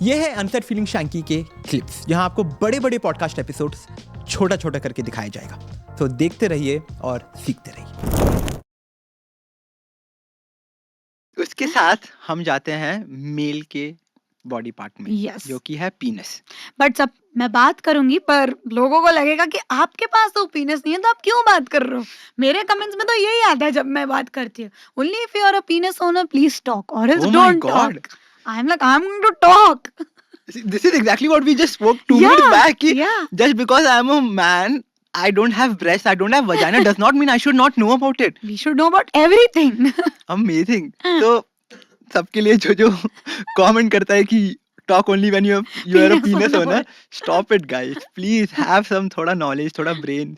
ये है unset feeling Shanky के क्लिप्स, जहां आपको बड़े बड़े पॉडकास्ट एपिसोड्स छोटा छोटा करके दिखाया जाएगा। तो देखते रहिए और सीखते रहिए। उसके साथ हम जाते हैं मेल के बॉडी पार्ट में, Yes. जो कि है पीनस। बट सब मैं बात करूंगी, पर लोगों को लगेगा कि आपके पास तो पीनस नहीं है, तो आप क्यों बात कर रहे हो? मेरे कमेंट्स में तो यही आता है जब मैं बात करती हूँ, only if you are a penis owner please talk और else Oh my don't God. Talk. I am like, I am going to talk. This is exactly what we just spoke 2 minutes back. कि yeah. Just because I am a man, I don't have breasts, I don't have vagina, does not mean I should not know about it. We should know about everything. Amazing. तो सबके लिए जो comment करता है कि talk only when you are a Penis penis owner. owner, stop it guys. Please have some थोड़ा knowledge, थोड़ा brain.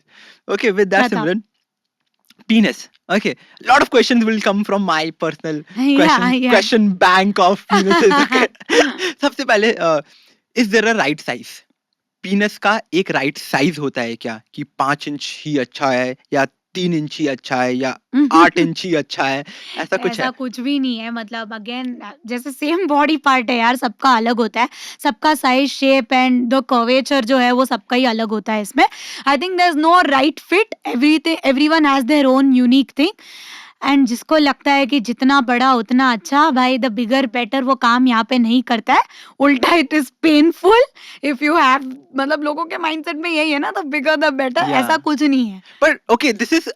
Okay, with that Shut up. Simran, penis. Okay, a lot of questions will come from my personal question bank of penises. Okay. सबसे पहले is there a right size? पीनस का एक right size होता है क्या, कि 5 inch ही अच्छा है या 3 इंच ही अच्छा है या 8 इंच ही अच्छा है, ऐसा कुछ ऐसा है? कुछ भी नहीं है। मतलब अगेन जैसे सेम बॉडी पार्ट है यार, सबका अलग होता है, सबका size, shape and the curvature जो है वो सबका ही अलग होता है इसमें। I think there is no right fit, everything, everyone has their own unique thing. And जिसको लगता है कि जितना बड़ा उतना अच्छा, भाई द बिगर बेटर, वो काम यहाँ पे नहीं करता है। उल्टा it is painful if you have, मतलब लोगों के माइंडसेट में यही है ना, the bigger the better. Yeah. ऐसा कुछ नहीं है। But okay, this is,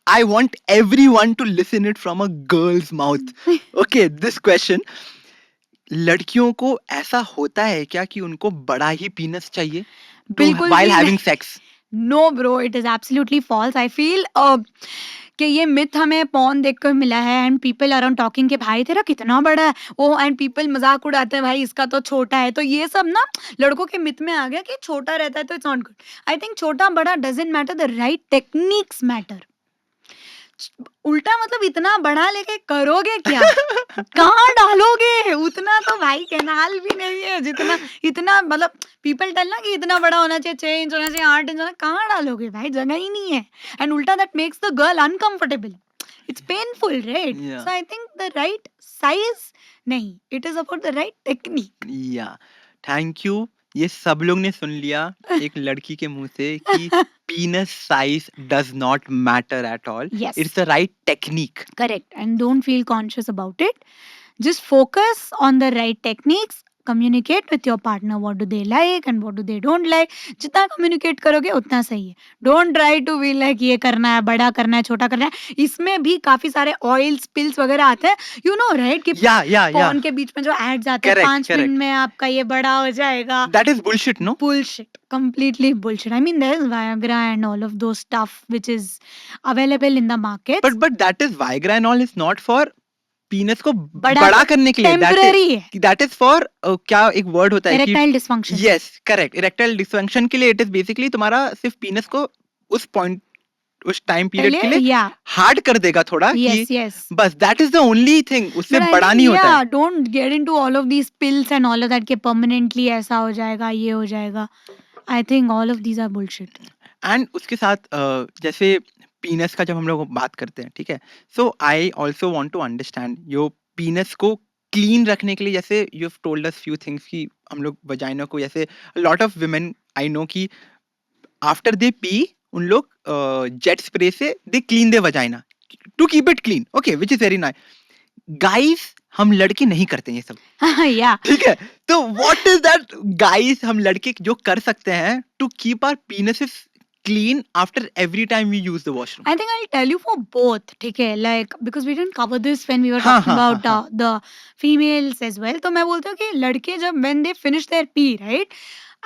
I want everyone to listen it from a girl's mouth. Okay, this question, लड़कियों को ऐसा होता है क्या कि उनको बड़ा ही पीनस चाहिए बिल्कुल while भी having नहीं। sex? No bro, it is absolutely false. I feel कि ये मिथ हमें पॉर्न देखकर मिला है एंड पीपल अराउंड टॉकिंग के भाई तेरा कितना बड़ा है वो, एंड पीपल मजाक उड़ाते हैं भाई इसका तो छोटा है। तो ये सब ना लड़कों के मिथ में आ गया कि छोटा रहता है तो it's not good. I think छोटा बड़ा doesn't matter, the right techniques matter. उल्टा मतलब इतना बड़ा लेके करोगे क्या? कहाँ डालोगे? उतना तो भाई कैनाल भी नहीं है जितना, इतना मतलब पीपल टेल ना कि इतना बड़ा होना चाहिए, 6 इंच होना चाहिए, 8 इंच होना, कहाँ डालोगे भाई? जगह ही नहीं है। एंड उल्टा that makes the girl uncomfortable, it's painful, right? Yeah. So I think the right size नहीं, it is about the right technique. Yeah thank you, ये सब लोग ने सुन लिया एक लड़की के मुंह से कि पीनस size does not matter at all, Yes. It's the right technique. Correct. And don't feel conscious about it. Just focus on the right techniques. Communicate with your partner. What do they like and what do they don't like. जितना communicate करोगे उतना सही है. Don't try to be like ये करना है, बड़ा करना है, छोटा करना है. इसमें भी काफी सारे oil spills वगैरह आते हैं. You know, right? कि porn के बीच में जो ads आते हैं, 5 मिनट में आपका ये बड़ा हो जाएगा. That is bullshit, no? Bullshit. Completely bullshit. I mean, there is Viagra and all of those stuff which is available in the market. But that is Viagra and all is not for पीनस को बड़ा बड़ा करने के लिए। temporary है। That is for क्या एक word होता है कि Erectile dysfunction. yes, correct, erectile dysfunction के लिए it is basically तुम्हारा सिर्फ पीनस को उस पॉइंट, उस टाइम पीरियड के लिए Yeah. हार्ड कर देगा थोड़ा, Yes, कि yes. बस that is the only thing, उससे But I बड़ा think, नहीं होता है। don't get into all of these pills and all of that कि permanently ऐसा हो जाएगा, ये हो जाएगा. I think all of these are bullshit. And उसके साथ जैसे पीनस का जब हम लोग बात करते हैं, ठीक है, so I also want to understand your penis को क्लीन रखने के लिए, जैसे you have told us few things कि हम लोग वजाइना को, जैसे lot of women I know कि आफ्टर दे पी उन लोग जेट स्प्रे से they clean their vagina to keep it clean, okay, which is very nice. Guys, हम लड़के नहीं करते ये सब, Yeah. ठीक है? तो व्हाट इज दैट गाइस हम लड़के जो कर सकते हैं to keep our penises clean after every time we use the washroom? I think I'll tell you for both, okay? Like because we didn't cover this when we were talking about the females as well. तो मैं बोलती हूँ कि लड़के जब when they finish their pee, right?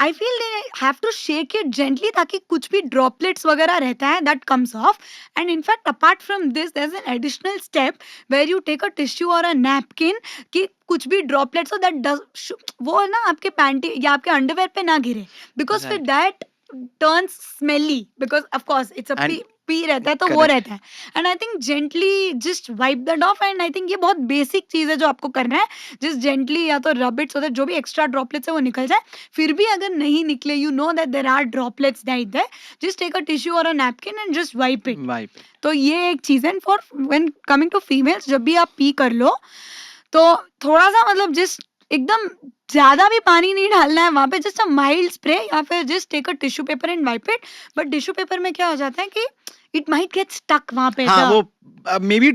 I feel they have to shake it gently ताकि कुछ भी droplets वगैरह रहता है that comes off. And in fact, apart from this, there's an additional step where you take a tissue or a napkin कि कुछ भी droplets so that does वो ना आपके panty या आपके underwear पे ना गिरे, because Right. with that turns smelly, because of course it's a And P रहता है तो वो correct. रहता है. And I think gently just wipe that of. And I think ये बहुत बेसिक चीज है जो आपको करना है. जस्ट जेंटली या तो रब इट सो दैट जो भी एक्स्ट्रा ड्रॉपलेट्स है वो निकल जाए. फिर भी अगर नहीं निकले, you know that there are droplets that there, just take a tissue और a napkin and just wipe it. Wipe it. तो ये एक चीज है. For when coming to females, जब भी आप पी कर लो तो थोड़ा सा मतलब जस्ट एकदम ज़्यादा भी पानी नहीं डालना है वहाँ पे, जस्ट अ माइल्ड स्प्रे या फिर just take a tissue paper and wipe it. But tissue paper में क्या हो जाता है कि इट माइट गेट स्टक वहाँ पे हाँ, द वो मे बी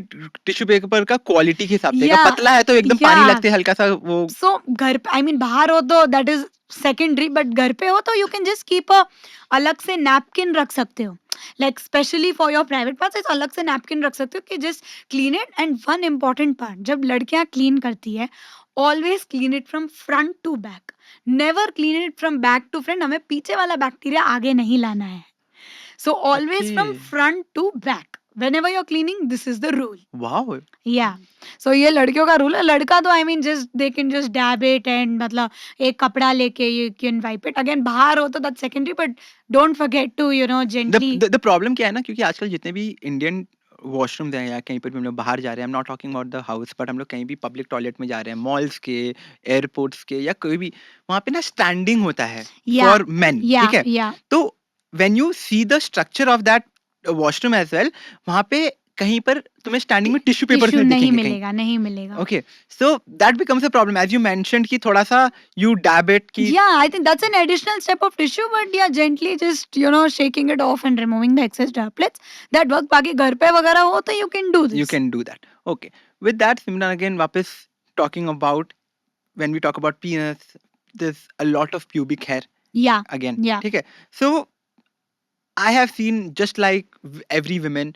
टिश्यू पेपर का क्वालिटी के हिसाब से, अगर या पतला है तो एकदम पानी या लगते हल्का-सा वो सो घर पे आई मीन बाहर हो तो दैट इज सेकेंडरी, बट घर पे हो तो you can just keep a अलग से नैपकिन रख सकते हो, like specially for your private parts अलग से नैपकिन रख सकते हो कि just clean it. And one important part, जब लड़कियां क्लीन करती है always clean it from front to back, never clean it from back to front. हमें पीछे वाला बैक्टीरिया आगे नहीं लाना है। So always okay, from front to back. Whenever you're cleaning, this is the rule. Wow! Yeah. So ये लड़कियों का रूल है। लड़का तो I mean just they can just dab it and मतलब एक कपड़ा लेके you can wipe it. Again बाहर हो तो that's secondary, but don't forget to you know gently. The problem क्या है ना, क्योंकि आजकल जितने भी इंडियन वॉशरूम्स हैं या कहीं पर भी हम लोग बाहर जा रहे हैं, I am not talking about the house, but हम लोग कहीं भी पब्लिक टॉयलेट में जा रहे हैं, मॉल्स के, एयरपोर्ट्स के या कोई भी, वहाँ पे ना स्टैंडिंग होता है Yeah. For main, Yeah. ठीक है? Yeah. तो when you see the structure of that washroom as well, वहाँ पे कहीं पर तुम्हें स्टैंडिंग में टिश्यू पेपर्स टिश्यू नहीं नहीं दिखेंगे कहीं। मिलेगा, नहीं मिलेगा। Okay, so that becomes a problem as you mentioned कि थोड़ा सा यू डैब इट कि Yeah, I think that's an additional step of tissue, but yeah, gently just you know shaking it off and removing the excess droplets. That work. बाकी घर पे वगैरह हो तो you can do you this. can do that. Okay, with that Simran, again वापस talking about, when we talk about penis, there's a lot of pubic hair Yeah. again, Yeah. ठीक है? So I have seen, just like every woman,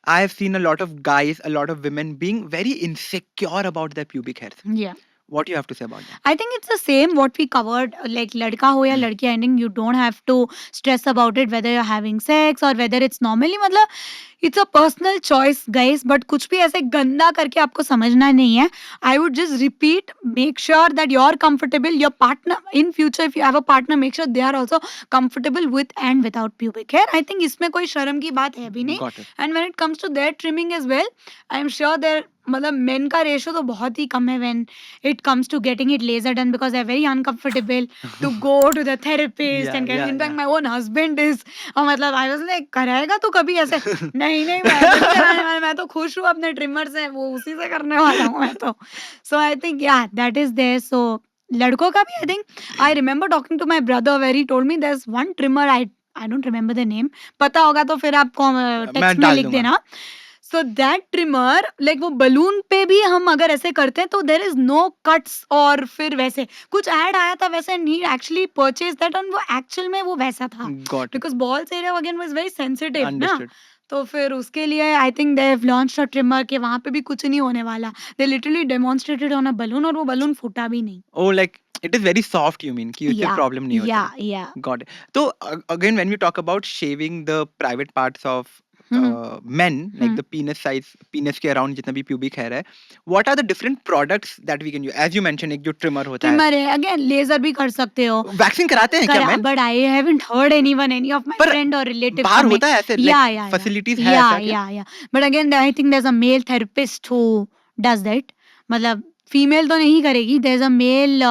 I have seen a lot of guys, a lot of women being very insecure about their pubic hairs. Yeah. What do you have to say about that? I think it's the same what we covered, like लड़का हो या लड़की, I think you don't have to stress about it whether you're having sex or whether it's normally, मतलब it's a personal choice guys, but कुछ भी ऐसे गंदा करके आपको समझना नहीं है। I would just repeat, make sure that you're comfortable, your partner in future if you have a partner, make sure they are also comfortable with and without pubic hair. I think इसमें कोई शर्म की बात है भी नहीं। Got it. And when it comes to their trimming as well, I am sure there मतलब main का रेशो तो बहुत ही कम है when it comes to getting it laser done, because they're very uncomfortable to go to the therapist Yeah, and get yeah, in fact yeah. my own husband is मतलब I was like कराएगा तो कभी ऐसे नहीं नहीं मैं तो नहीं कराने वाला, मैं तो खुश हूँ अपने ट्रिमर से, वो उसी से करने वाला हूँ मैं तो। So I think yeah that is there. So लड़कों का भी I think I remember talking to my brother where he told me there's one trimmer, I don't remember the name, पता होगा तो फिर आप मैं टेक्स्ट में डाल लिख दूंगा। देना। सो दैट ट्रिमर लाइक वो बलून पे भी हम अगर ऐसे करते हैं तो देर इज नो कट्स, और फिर वैसे कुछ ऐड आया था वैसे नी एक्चुअली परचेज दैट, और वो एक्चुअल में वो वैसा था Got it. Because balls area again was very sensitive ना। Understood. तो फिर उसके लिए I think they have launched a trimmer के वहां पे भी कुछ नहीं होने वाला, they literally demonstrated on a balloon और वो बलून फूटा भी नहीं। Oh, like it is very soft, you mean, कि उससे या प्रॉब्लम नहीं होता या है। या Got it. तो again when we talk about shaving the private parts of men, like the penis size, penis के around जितना भी pubic hair है, what are the different products that we can use? As you mentioned, एक जो trimmer होता है, trimmer है, again laser भी कर सकते हो। वैक्सिंग कराते हैं क्या men? But I haven't heard anyone any of my पर फ्रेंड और रिलेटिव बाहर होता है ऐसे, like facilities है ऐसा क्या? या but again I think there is a male therapist who does that, मतलब फीमेल तो नहीं करेगी, there is a male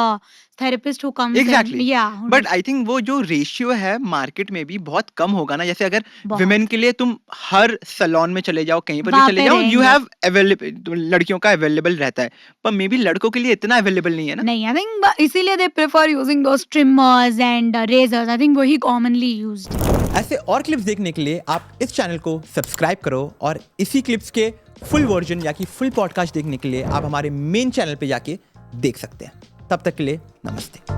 therapist who comes Exactly. या बट आई थिंक वो जो रेशियो है मार्केट में भी बहुत कम होगा ना, जैसे अगर बहुत। विमेन के लिए तुम हर सैलून में चले जाओ, कहीं पर भी वहाँ चले पे जाओ, यू रहेंगे। हैव अवेलेबल, लड़कियों का अवेलेबल रहता है, पर मे बी लड़कों के लिए इतना अवेलेबल नहीं है ना। नहीं, आई थिंक इसीलिए they prefer using those trimmers and razors, I think वही कॉमनली यूज्ड। ऐसे और क्लिप्स देखने के लिए आप इस चैनल को सब्सक्राइब करो, और इसी क्लिप्स के फुल वर्जन या कि फुल पॉडकास्ट देखने के लिए आप हमारे मेन चैनल पे जाके देख सकते हैं। तब तक के लिए नमस्ते।